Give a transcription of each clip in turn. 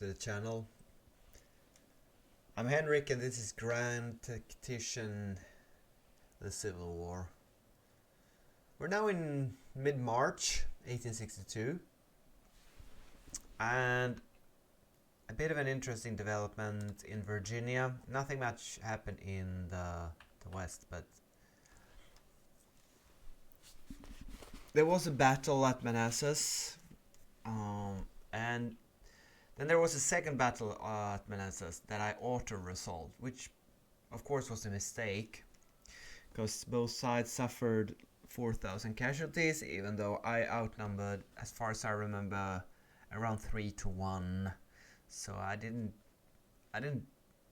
The channel. I'm Henrik and this is Grand Tactician the Civil War. We're now in mid-March 1862 and a bit of an interesting development in Virginia. Nothing much happened in the west, but there was a battle at Manassas, and then there was a second battle at Manassas that I auto-resolved, which of course was a mistake, because both sides suffered 4,000 casualties, even though I outnumbered, as far as I remember, around 3-1. So I didn't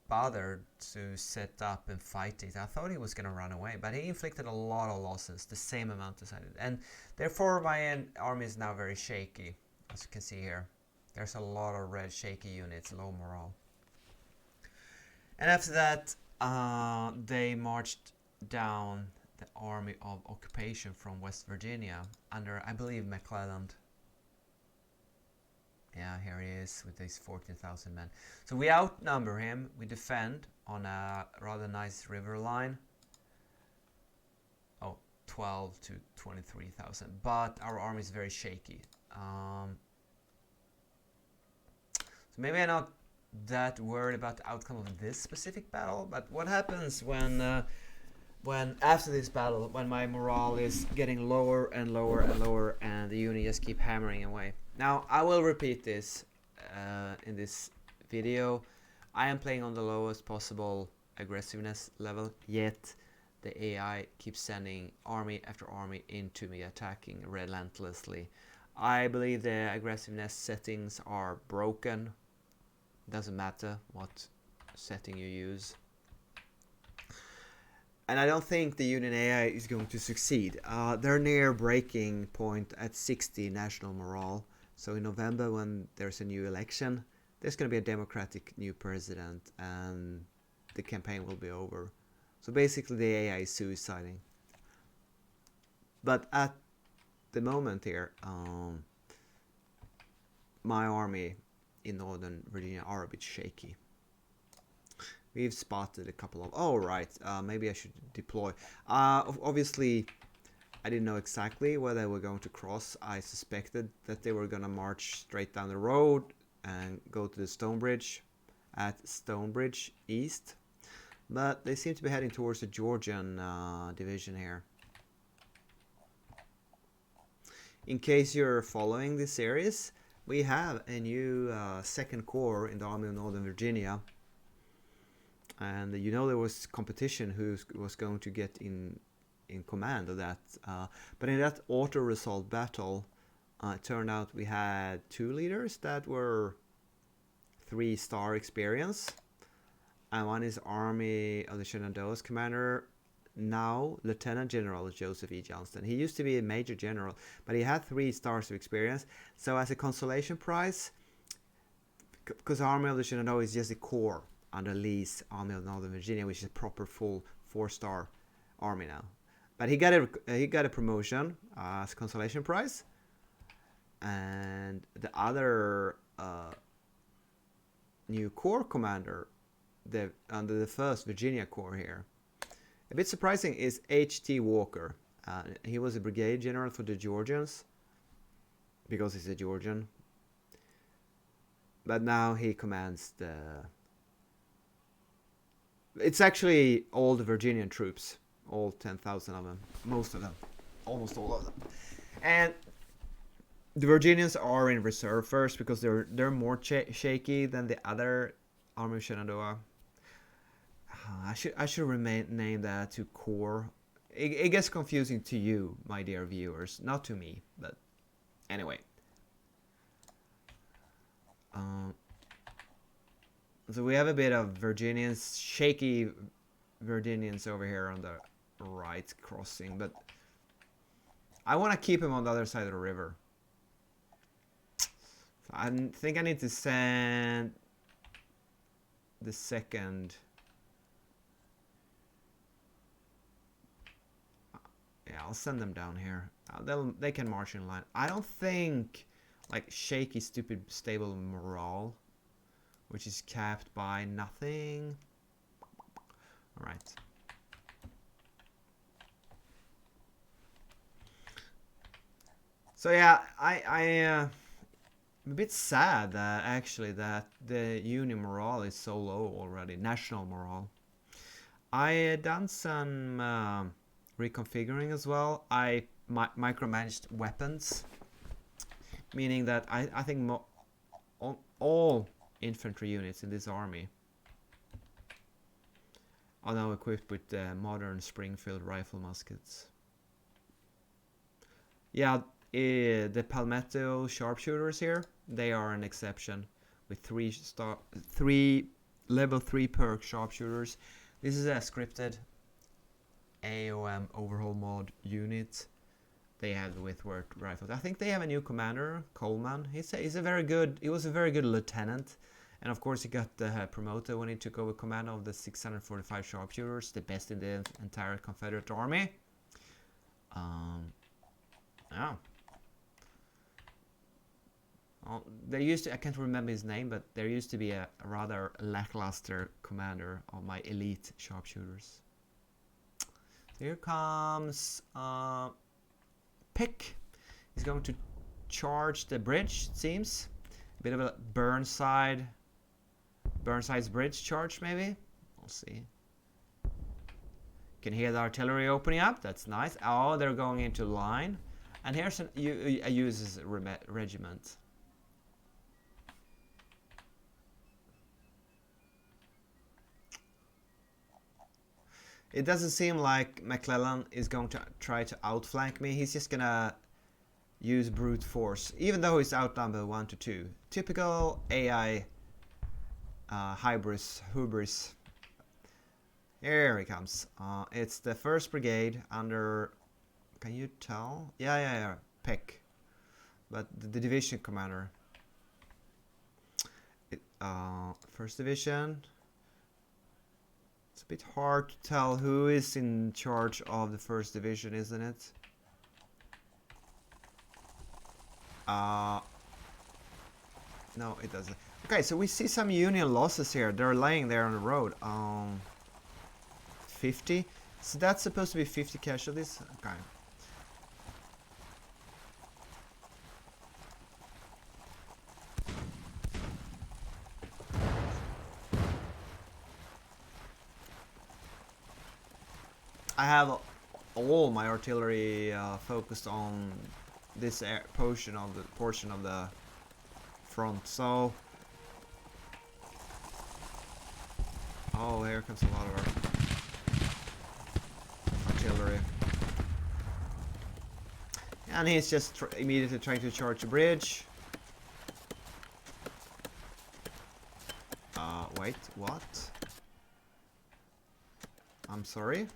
bother to set up and fight it. I thought he was going to run away, but he inflicted a lot of losses, the same amount as I did. And therefore my army is now very shaky, as you can see here. There's a lot of red shaky units, low morale. And after that, they marched down the Army of Occupation from West Virginia under, I believe, McClelland. Yeah, here he is with these 14,000 men. So we outnumber him. We defend on a rather nice river line. Oh, 12 to 23,000. But our army is very shaky. So maybe I'm not that worried about the outcome of this specific battle. But what happens when after this battle, when my morale is getting lower and lower and lower, and the unit just keep hammering away? Now, I will repeat this in this video. I am playing on the lowest possible aggressiveness level, yet the AI keeps sending army after army into me, attacking relentlessly. I believe the aggressiveness settings are broken. Doesn't matter what setting you use. And I don't think the Union AI is going to succeed. They're near breaking point at 60 national morale. So in November, when there's a new election, there's going to be a democratic new president and the campaign will be over. So basically the AI is suiciding. But at the moment here, my army in Northern Virginia are a bit shaky. We've spotted a couple of... Oh, right. Maybe I should deploy. Obviously, I didn't know exactly where they were going to cross. I suspected that they were going to march straight down the road and go to the Stonebridge at Stonebridge East. But they seem to be heading towards the Georgian division here. In case you're following this series, we have a new second corps in the Army of Northern Virginia. And you know there was competition who was going to get in command of that. But in that auto-resolved battle, it turned out we had two leaders that were 3-star experience. And one is Army of the Shenandoah's commander, now Lieutenant General Joseph E. Johnston. He used to be a Major General, but he had 3 stars of experience. So as a consolation prize, because Army of the Shenandoah is just a corps under Lee's Army of Northern Virginia, which is a proper full 4-star army now. But he got a promotion as consolation prize, and the other new corps commander, under the 1st Virginia Corps here, a bit surprising, is H.T. Walker. He was a brigade general for the Georgians because he's a Georgian, but now he commands the... It's actually all the Virginian troops, all 10,000 of them, most of them, almost all of them. And the Virginians are in reserve first because they're more shaky than the other Army of Shenandoah. I should name that to corps. It gets confusing to you, my dear viewers, not to me, but anyway. So we have a bit of Virginians, shaky Virginians over here on the right crossing, but I want to keep him on the other side of the river. So I think I need to send the second... Yeah, I'll send them down here. They can march in line. I don't think, like, shaky, stupid, stable morale which is capped by nothing. All right. So yeah, I'm a bit sad that actually that the Union morale is so low already, national morale. I done some reconfiguring as well. I micromanaged weapons, meaning that I think all infantry units in this army are now equipped with modern Springfield rifle muskets. Yeah, the Palmetto sharpshooters here, they are an exception with three level 3 perk sharpshooters. This is a scripted AOM overhaul mod unit. They have the Whitworth rifles. I think they have a new commander, Coleman. He was a very good lieutenant, and of course he got promoted when he took over command of the 645 sharpshooters, the best in the entire Confederate army. Yeah. Well, there used to, I can't remember his name, but there used to be a rather lackluster commander of my elite sharpshooters. So here comes Pick. He's going to charge the bridge, it seems. A bit of a Burnside's bridge charge, maybe. We'll see. Can hear the artillery opening up. That's nice. Oh, they're going into line. And here's a Ulysses regiment. It doesn't seem like McClelland is going to try to outflank me. He's just gonna use brute force, even though he's outnumbered 1-2. Typical AI hubris. Here he comes. It's the 1st Brigade under... Can you tell? Yeah. Peck. But the division commander. 1st Division. It's a bit hard to tell who is in charge of the 1st Division, isn't it? No, it doesn't. Okay, so we see some Union losses here. They're laying there on the road. 50. So that's supposed to be 50 casualties. Okay. I have all my artillery focused on this portion of the front. So, oh, here comes a lot of artillery, and he's just immediately trying to charge the bridge. Wait, what? I'm sorry.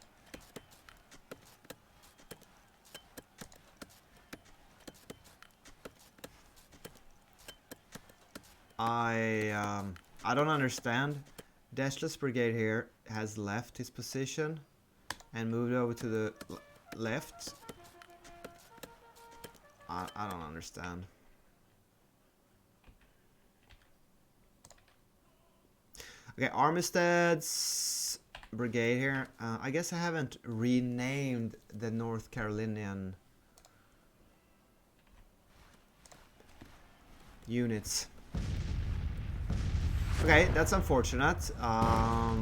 I don't understand. Dashless Brigade here has left his position and moved over to the left. I don't understand. Okay, Armistead's Brigade here. I guess I haven't renamed the North Carolinian units. Okay, that's unfortunate. I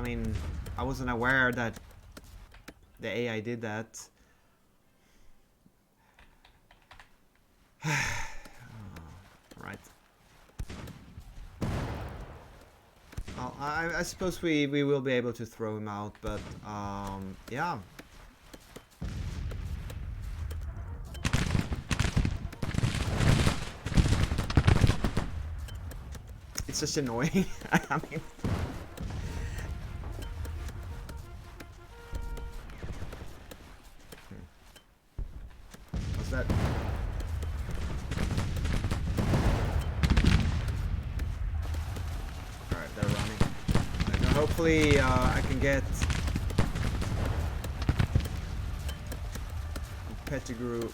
mean, I wasn't aware that the AI did that. Right. Well, I suppose we will be able to throw him out, but yeah. It's just annoying. I mean, what's that? Alright, they're running. Okay, hopefully I can get Pettigrew.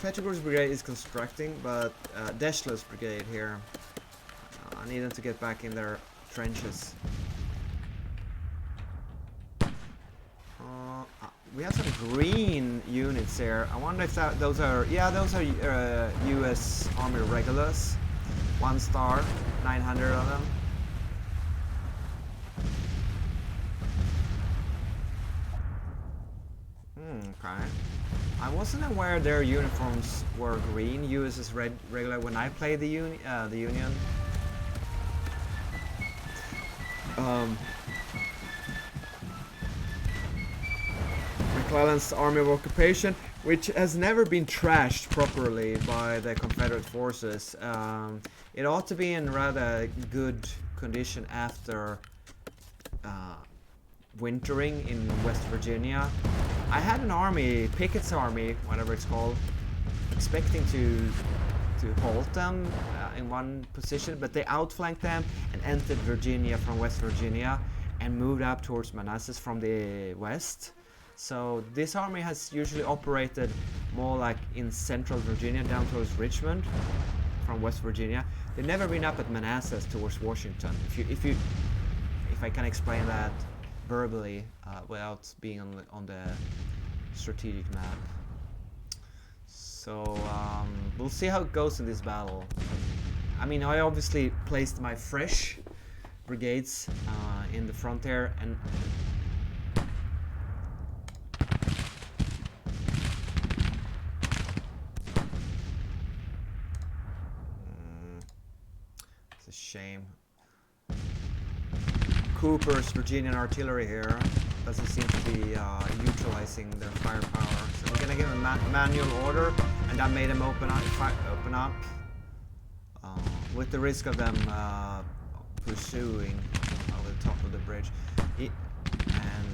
Pettigrew's brigade is constructing, but Dashless brigade here. I need them to get back in their trenches. We have some green units here. I wonder if those are... Yeah, those are US Army regulars. 1 star, 900 of them. Okay. I wasn't aware their uniforms were green. US is regular when I played the Union. McClelland's Army of Occupation, which has never been trashed properly by the Confederate forces. It ought to be in rather good condition after wintering in West Virginia. I had an army, Pickett's army, whatever it's called, expecting to halt them in one position, but they outflanked them and entered Virginia from West Virginia and moved up towards Manassas from the west. So this army has usually operated more like in central Virginia down towards Richmond from West Virginia. They've never been up at Manassas towards Washington. If I can explain that verbally without being on the strategic map. So we'll see how it goes in this battle. I mean, I obviously placed my fresh brigades in the front there, and it's a shame. Cooper's Virginian artillery here doesn't seem to be utilizing their firepower, so we're gonna give them a manual order, and that made them open up with the risk of them pursuing over the top of the bridge. And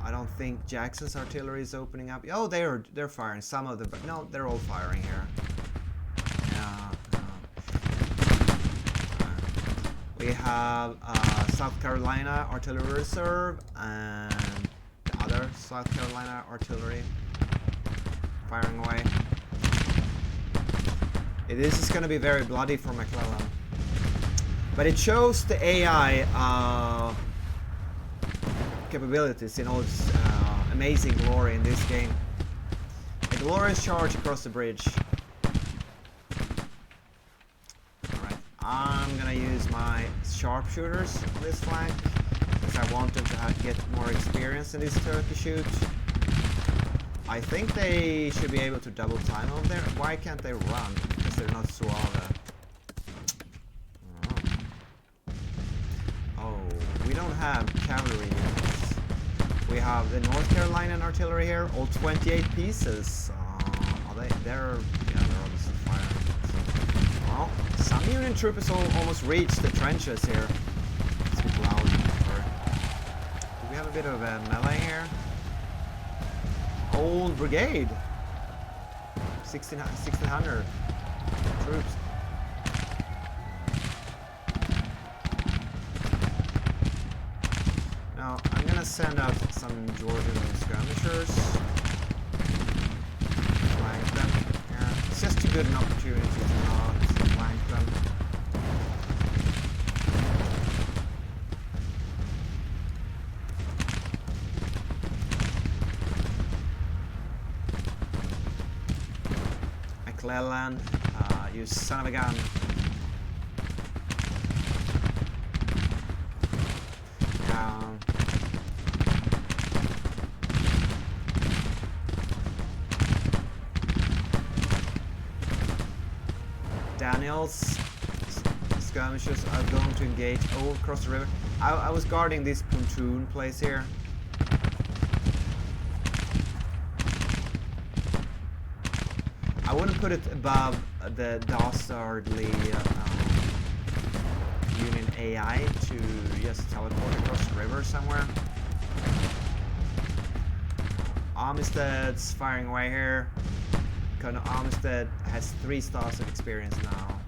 I don't think Jackson's artillery is opening up. Oh, they're firing some of them, but no, they're all firing here. We have South Carolina Artillery Reserve and the other South Carolina Artillery firing away. This is going to be very bloody for McClelland. But it shows the AI capabilities in all its amazing glory in this game. A glorious charge across the bridge. I'm gonna use my sharpshooters on this flank because I want them to get more experience in this turkey shoot. I think they should be able to double time over there. Why can't they run? Because they're not suave. Oh, we don't have cavalry units. We have the North Carolinian artillery here, all 28 pieces. They're obviously firing. Well, some Union troopers almost reached the trenches here. It's a bit loud. Do we have a bit of a melee here? Old brigade. 1600 troops. Now, I'm gonna send out some Georgian skirmishers. Flank them here. It's just too good an opportunity to not flank them. Mclelland, you son of a gun. Daniels skirmishers are going to engage all across the river. I was guarding this pontoon place here. I wouldn't put it above the dastardly Union AI to just teleport across the river somewhere. Armisted's firing away here. Colonel Armistead has 3 stars of experience now.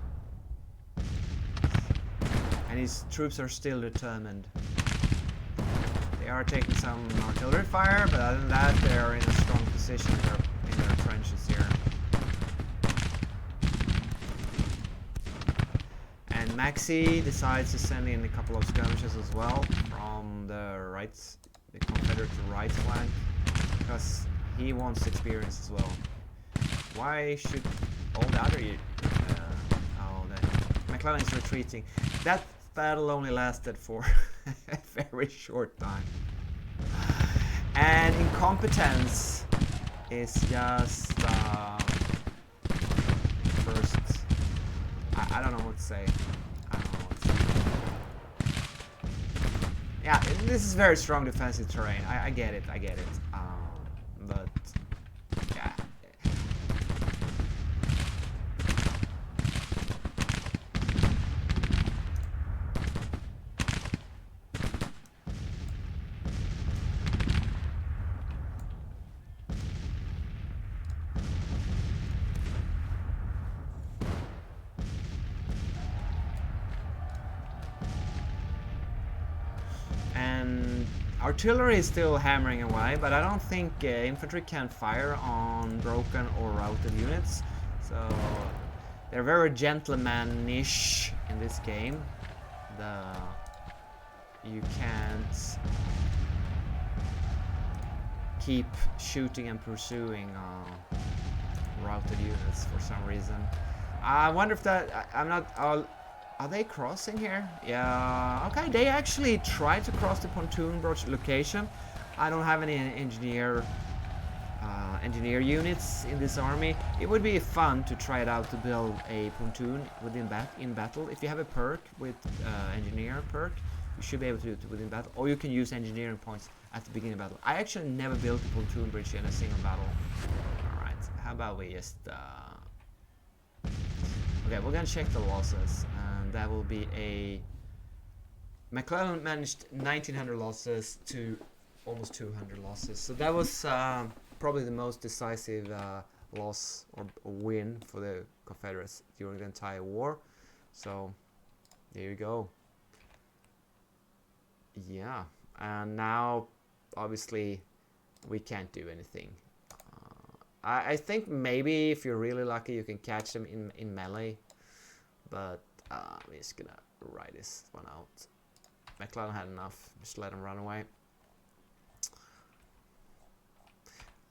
And his troops are still determined. They are taking some artillery fire, but other than that, they are in a strong position in their trenches here. Maxi decides to send in a couple of skirmishes as well from the Confederate right flank, because he wants experience as well. Why should all the other McClelland is retreating. That battle only lasted for a very short time. And incompetence is just first. I don't know what to say. Yeah, this is very strong defensive terrain. I get it. But yeah. And artillery is still hammering away, but I don't think infantry can fire on broken or routed units. So they're very gentleman-ish in this game. You can't keep shooting and pursuing routed units for some reason. I wonder if that I'm not. Are they crossing here? Yeah. Okay, they actually tried to cross the pontoon bridge location. I don't have any engineer units in this army. It would be fun to try it out to build a pontoon in battle. If you have a perk with engineer perk, you should be able to do it within battle, or you can use engineering points at the beginning of battle. I actually never built a pontoon bridge in a single battle. All right. How about we just? Okay, we're gonna check the losses. That will be a McClelland managed 1900 losses to almost 200 losses. So that was probably the most decisive loss or win for the Confederates during the entire war. So there you go. Yeah, and now obviously we can't do anything. I think maybe if you're really lucky you can catch them in melee, but I'm just gonna write this one out. McClelland had enough. Just let him run away.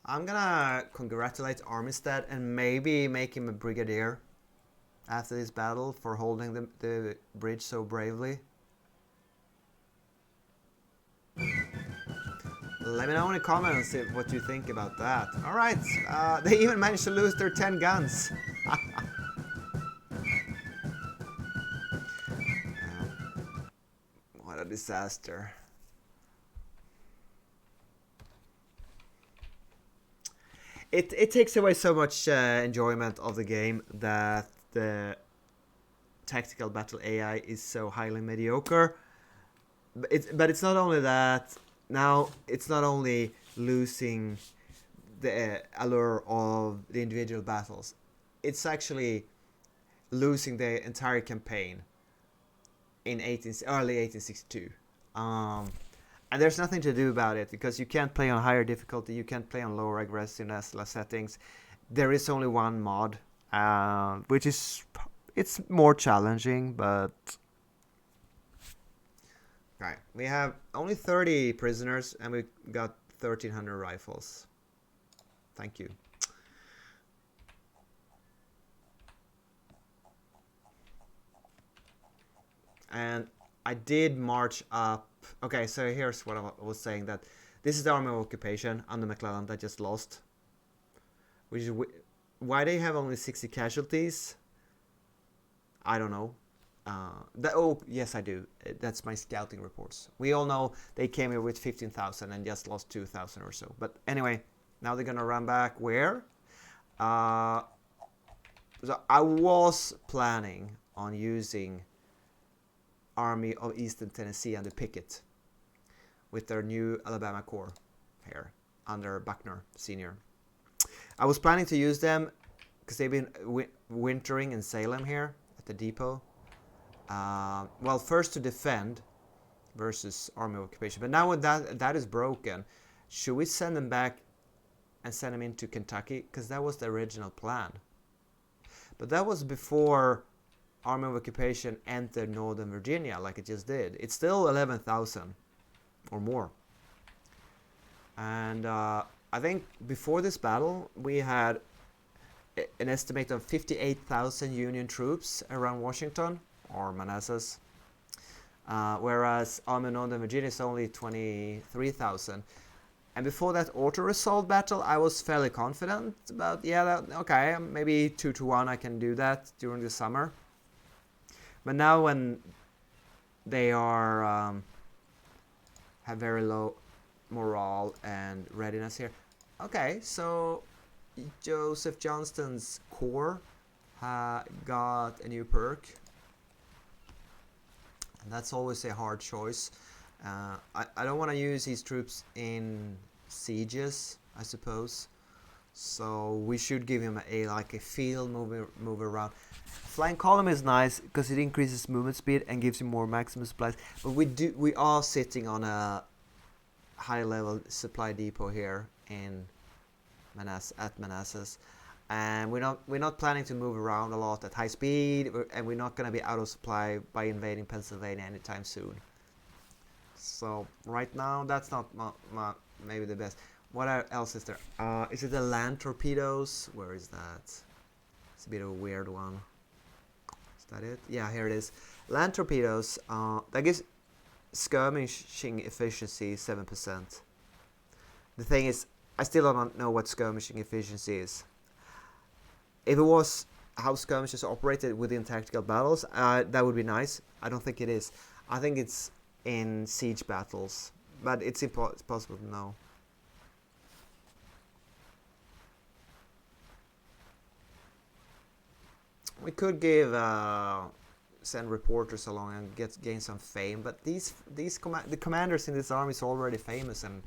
I'm gonna congratulate Armistead and maybe make him a brigadier after this battle for holding the bridge so bravely. Let me know in the comments what you think about that. Alright, they even managed to lose their 10 guns. What a disaster. It takes away so much enjoyment of the game that the tactical battle AI is so highly mediocre. But it's not only that. Now it's not only losing the allure of the individual battles. It's actually losing the entire campaign in early 1862. And there's nothing to do about it because you can't play on higher difficulty, you can't play on lower aggressiveness settings. There is only one mod, which is it's more challenging, but right. We have only 30 prisoners and we got 1,300 rifles. Thank you. And I did march up. Okay, so here's what I was saying, that this is the army of occupation under McClelland that just lost. Which is why they have only 60 casualties. I don't know. Oh, yes, I do. That's my scouting reports. We all know they came here with 15,000 and just lost 2,000 or so. But anyway, now they're going to run back where? So I was planning on using Army of Eastern Tennessee under Pickett with their new Alabama Corps here under Buckner Sr. I was planning to use them because they've been wintering in Salem here at the depot. Well, first to defend versus Army of Occupation. But now when that is broken, should we send them back and send them into Kentucky? Because that was the original plan. But that was before Army of Occupation entered Northern Virginia like it just did. It's still 11,000 or more. And I think before this battle we had an estimate of 58,000 Union troops around Washington or Manassas, whereas Army of Northern Virginia is only 23,000. And before that auto-resolve battle, I was fairly confident about, okay, maybe 2-1 I can do that during the summer. But now when they are have very low morale and readiness here, okay, so Joseph Johnston's corps got a new perk, and that's always a hard choice. I don't want to use these troops in sieges, I suppose. So we should give him like a field move around. Flying column is nice because it increases movement speed and gives you more maximum supplies. But we are sitting on a high level supply depot here in Manassas, and we're not planning to move around a lot at high speed, and we're not going to be out of supply by invading Pennsylvania anytime soon. So right now that's not maybe the best. What else is there? Is it the land torpedoes? Where is that? It's a bit of a weird one. Is that it? Yeah, here it is. Land torpedoes. That gives skirmishing efficiency 7%. The thing is, I still don't know what skirmishing efficiency is. If it was how skirmishes operated within tactical battles, that would be nice. I don't think it is. I think it's in siege battles, but it's possible to know. We could send reporters along and gain some fame, but the commanders in this army is already famous, and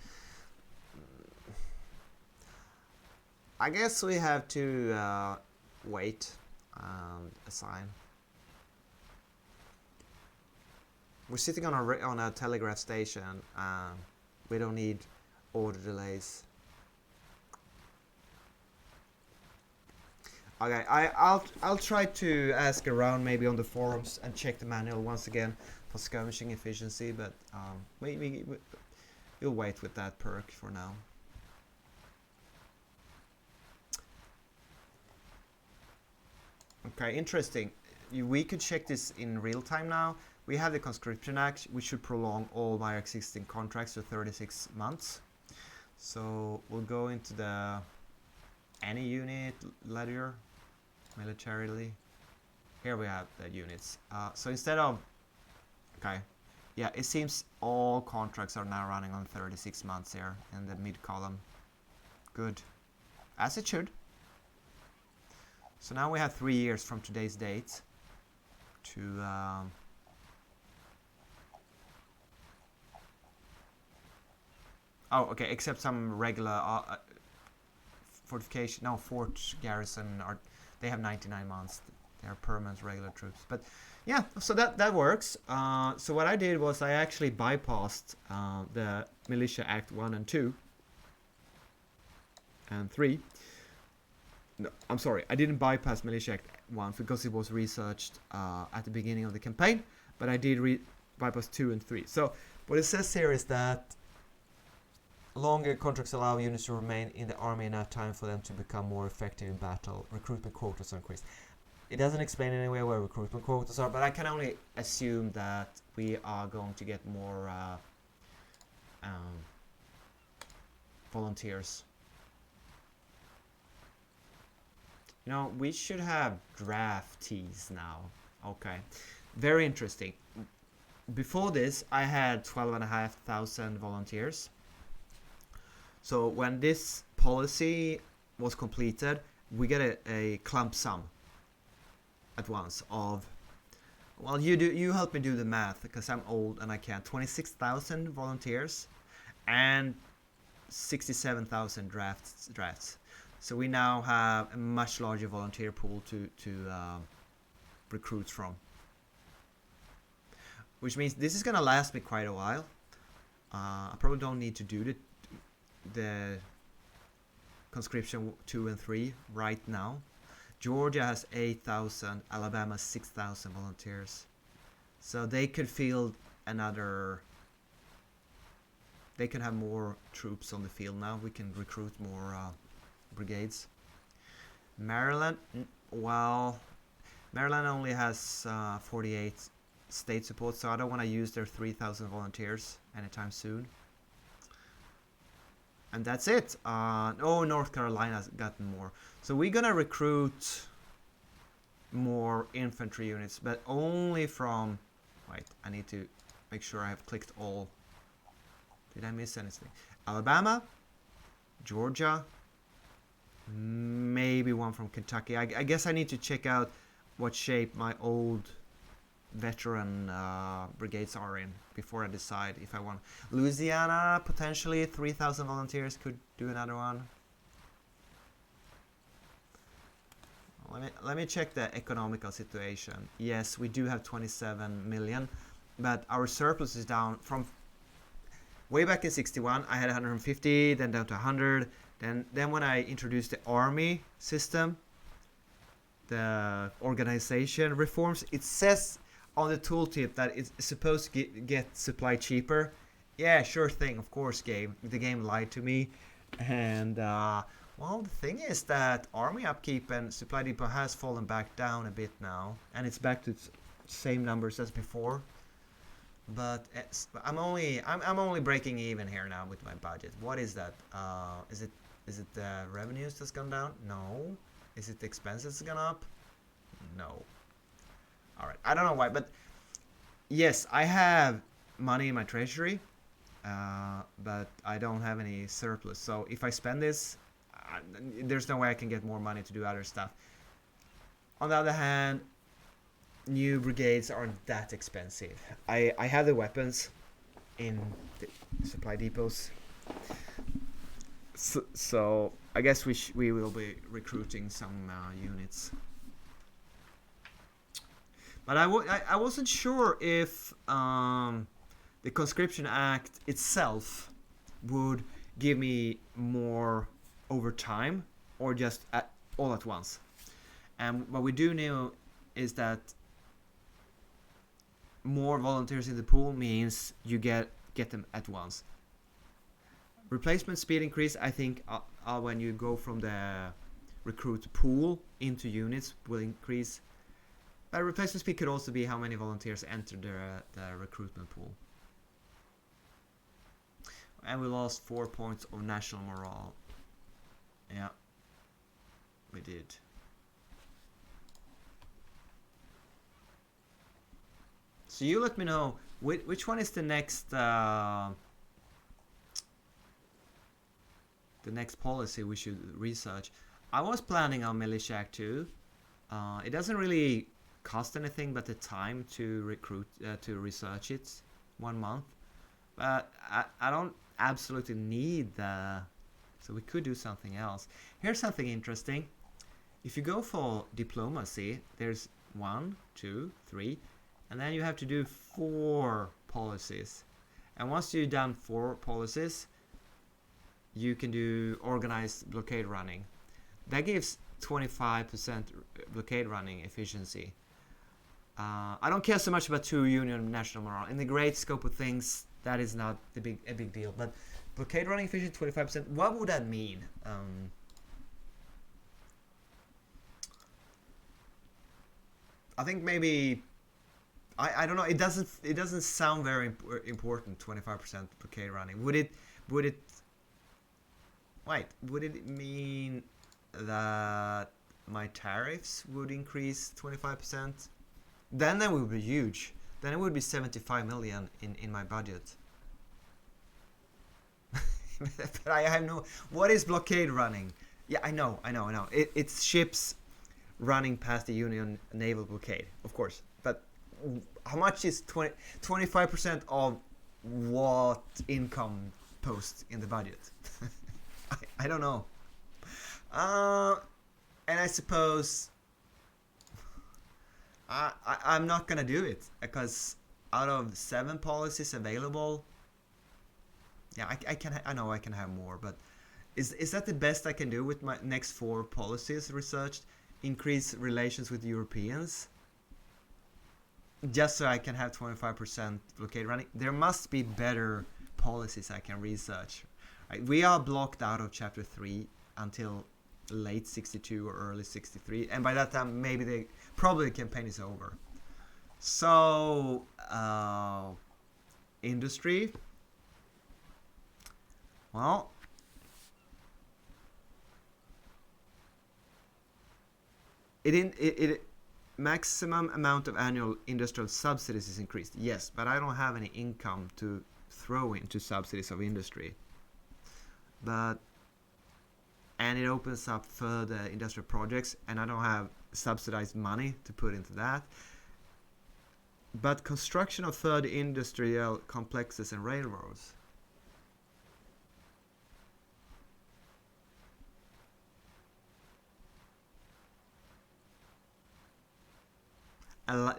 I guess we have to wait and assign. We're sitting on a telegraph station. We don't need order delays. Okay, I'll try to ask around maybe on the forums and check the manual once again for skirmishing efficiency, but we'll wait with that perk for now. Okay, interesting. We could check this in real time now. We have the Conscription Act, which should prolong all my existing contracts to 36 months. So we'll go into the any unit ledger, militarily. Here we have the units. So instead of, okay, yeah, it seems all contracts are now running on 36 months here in the mid column. Good, as it should. So now we have 3 years from today's date to oh, okay, except some regular fortification, no, fort garrison they have 99 months. They are permanent regular troops. But yeah, so that works. So what I did was I actually bypassed the Militia Act 1 and 2 and 3. No, I'm sorry, I didn't bypass Militia Act 1 because it was researched at the beginning of the campaign, but I did bypass 2 and 3. So what it says here is that longer contracts allow units to remain in the army enough time for them to become more effective in battle. Recruitment quotas are increased. It doesn't explain anywhere where recruitment quotas are, but I can only assume that we are going to get more volunteers. You know, we should have draftees now. Okay, very interesting. Before this, I had 12,500 volunteers. So when this policy was completed, we get a clump sum at once of, well, you help me do the math because I'm old and I can't. 26,000 volunteers and 67,000 drafts. So we now have a much larger volunteer pool to recruit from, which means this is gonna last me quite a while. I probably don't need to do the conscription 2 and 3 right now. Georgia has 8,000, Alabama 6,000 volunteers. So they could field another. They can have more troops on the field now. We can recruit more brigades. Maryland, well, Maryland only has 48 state support, so I don't want to use their 3,000 volunteers anytime soon. And that's it. Oh, North Carolina's gotten more. So we're gonna recruit more infantry units, but only from... Wait, I need to make sure I have clicked all. Did I miss anything? Alabama, Georgia, maybe one from Kentucky. I guess I need to check out what shape my old veteran brigades are in before I decide if I want. Louisiana, potentially 3,000 volunteers, could do another one. Let me check the economical situation. Yes, we do have 27 million, but our surplus is down from way back in 61. I had 150, then down to 100. Then when I introduced the army system, the organization reforms, it says on the tooltip that it's supposed to get supply cheaper. Yeah, sure thing, of course, game. The game lied to me. And, well, the thing is that army upkeep and supply depot has fallen back down a bit now. And it's back to the same numbers as before. But I'm only breaking even here now with my budget. What is that? Is it the revenues that's gone down? No. Is it the expenses that's gone up? No. Alright, I don't know why, but yes, I have money in my treasury, but I don't have any surplus. So if I spend this, there's no way I can get more money to do other stuff. On the other hand, new brigades aren't that expensive. I have the weapons in the supply depots. So I guess we will be recruiting some units. But I wasn't sure if the Conscription Act itself would give me more over time or just all at once. And what we do know is that more volunteers in the pool means you get them at once. Replacement speed increase, I think, when you go from the recruit pool into units will increase. Replacement speed could also be how many volunteers enter the recruitment pool. And we lost 4 points of national morale. Yeah, we did. So you let me know which one is the next policy we should research. I was planning on Militia Act 2. It doesn't really cost anything but the time to recruit to research it, 1 month. But I don't absolutely need the... So we could do something else. Here's something interesting. If you go for diplomacy, there's 1, 2, 3, and then you have to do 4 policies. And once you've done 4 policies, you can do organized blockade running. That gives 25% blockade running efficiency. I don't care so much about 2 union national morale. In the great scope of things, that is not a big deal. But blockade running efficiency 25%. What would that mean? I think maybe I don't know. It doesn't sound very important. 25% blockade running. Would it mean that my tariffs would increase 25%? Then that would be huge. Then it would be 75 million in my budget. But I have no... What is blockade running? Yeah, I know. It's ships running past the Union naval blockade, of course. But how much is 25% of what income post in the budget? I don't know. And I suppose I'm not gonna do it because out of 7 policies available, yeah, I know I can have more, but is that the best I can do with my next 4 policies researched? increase relations with Europeans, just so I can have 25% blockade running. There must be better policies I can research. Right? We are blocked out of Chapter 3 until late 62 or early 63, and by that time maybe probably the campaign is over. So industry, well, it maximum amount of annual industrial subsidies is increased. Yes, but I don't have any income to throw into subsidies of industry. And it opens up further industrial projects, and I don't have subsidized money to put into that. But construction of further industrial complexes and railroads.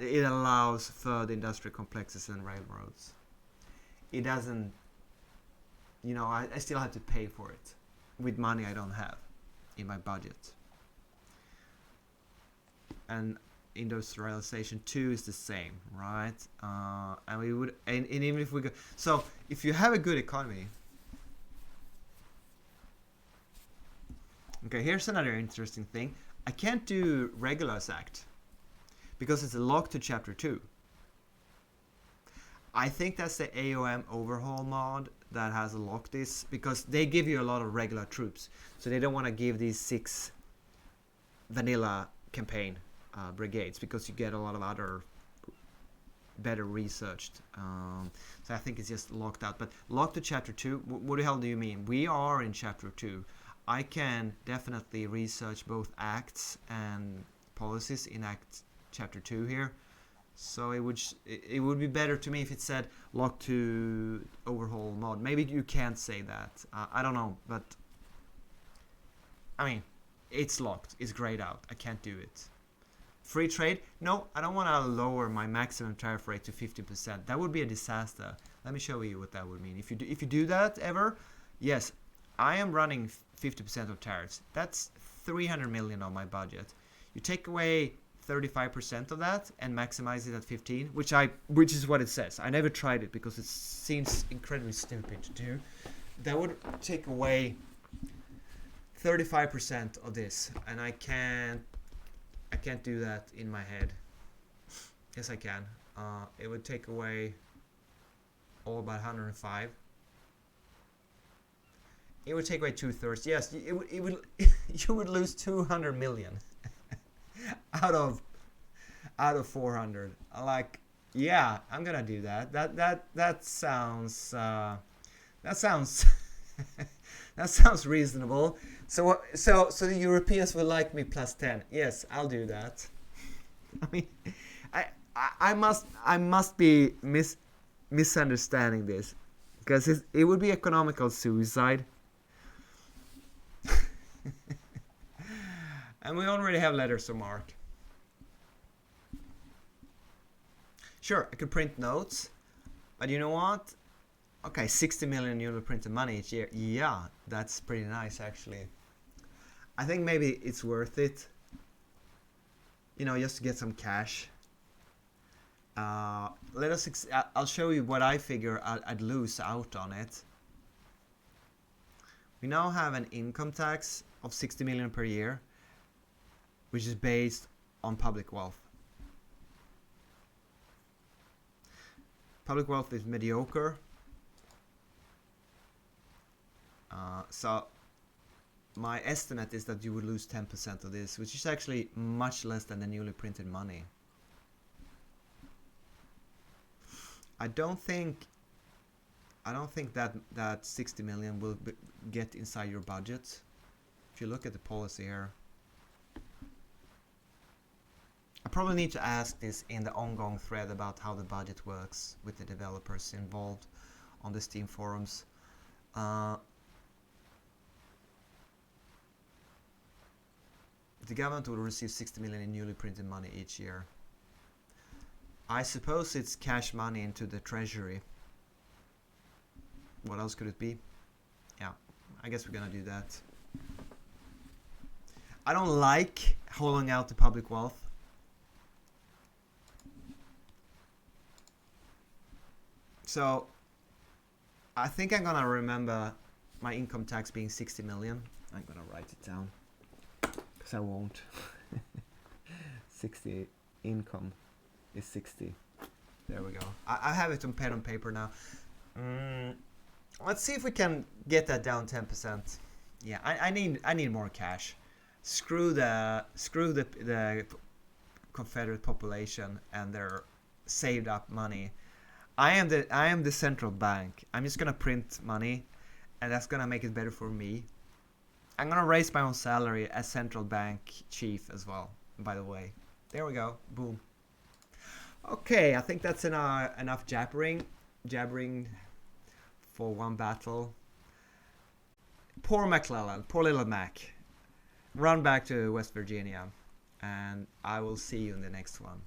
It allows further industrial complexes and railroads. It doesn't, I still have to pay for it with money I don't have in my budget. And industrialization 2 is the same, right? And we would, and even if we go, so if you have a good economy, okay, here's another interesting thing. I can't do Regulars Act because it's locked to Chapter 2. I think that's the AOM overhaul mod that has locked this, because they give you a lot of regular troops, so they don't want to give these 6 vanilla campaign brigades, because you get a lot of other better researched. So I think it's just locked out. But locked to Chapter 2, what the hell do you mean? We are in Chapter 2. I can definitely research both acts and policies in Chapter 2 here. So it would be better to me if it said locked to overhaul mod. Maybe you can't say that. I don't know, but I mean, it's locked. It's grayed out. I can't do it. Free trade? No, I don't want to lower my maximum tariff rate to 50%. That would be a disaster. Let me show you what that would mean. If you do that ever, yes, I am running 50% of tariffs. That's 300 million on my budget. You take away 35% of that and maximize it at 15, which is what it says. I never tried it because it seems incredibly stupid to do. That would take away 35% of this, and I can't do that in my head. Yes, I can. It would take away all about 105. It would take away 2/3. Yes, it would. You would lose 200 million. out of 400. Like, yeah, I'm gonna do that. That sounds that sounds reasonable. So the Europeans will like me +10. Yes, I'll do that. I mean, I must be misunderstanding this, because it would be economical suicide. And we already have letters of marque. Sure, I could print notes, but you know what? Okay, 60 million newly printed money each year. Yeah, that's pretty nice, actually. I think maybe it's worth it, just to get some cash. I'll show you what I figure I'd lose out on it. We now have an income tax of 60 million per year, which is based on public wealth. Public wealth is mediocre. So my estimate is that you would lose 10% of this, which is actually much less than the newly printed money. I don't think that 60 million will get inside your budget. If you look at the policy here, I probably need to ask this in the ongoing thread about how the budget works with the developers involved on the Steam forums. The government will receive 60 million in newly printed money each year. I suppose it's cash money into the treasury. What else could it be? Yeah, I guess we're gonna do that. I don't like hollowing out the public wealth. So I think I'm gonna remember my income tax being 60 million. I'm gonna write it down because I won't. 60 income is 60. There we go. I have it on pen and paper now. Let's see if we can get that down 10%. Yeah, I need more cash. Screw the Confederate population and their saved up money. I am the central bank. I'm just gonna print money, and that's gonna make it better for me. I'm gonna raise my own salary as central bank chief as well. By the way, there we go. Boom. Okay, I think that's enough jabbering for one battle. Poor McClelland, poor little Mac. Run back to West Virginia, and I will see you in the next one.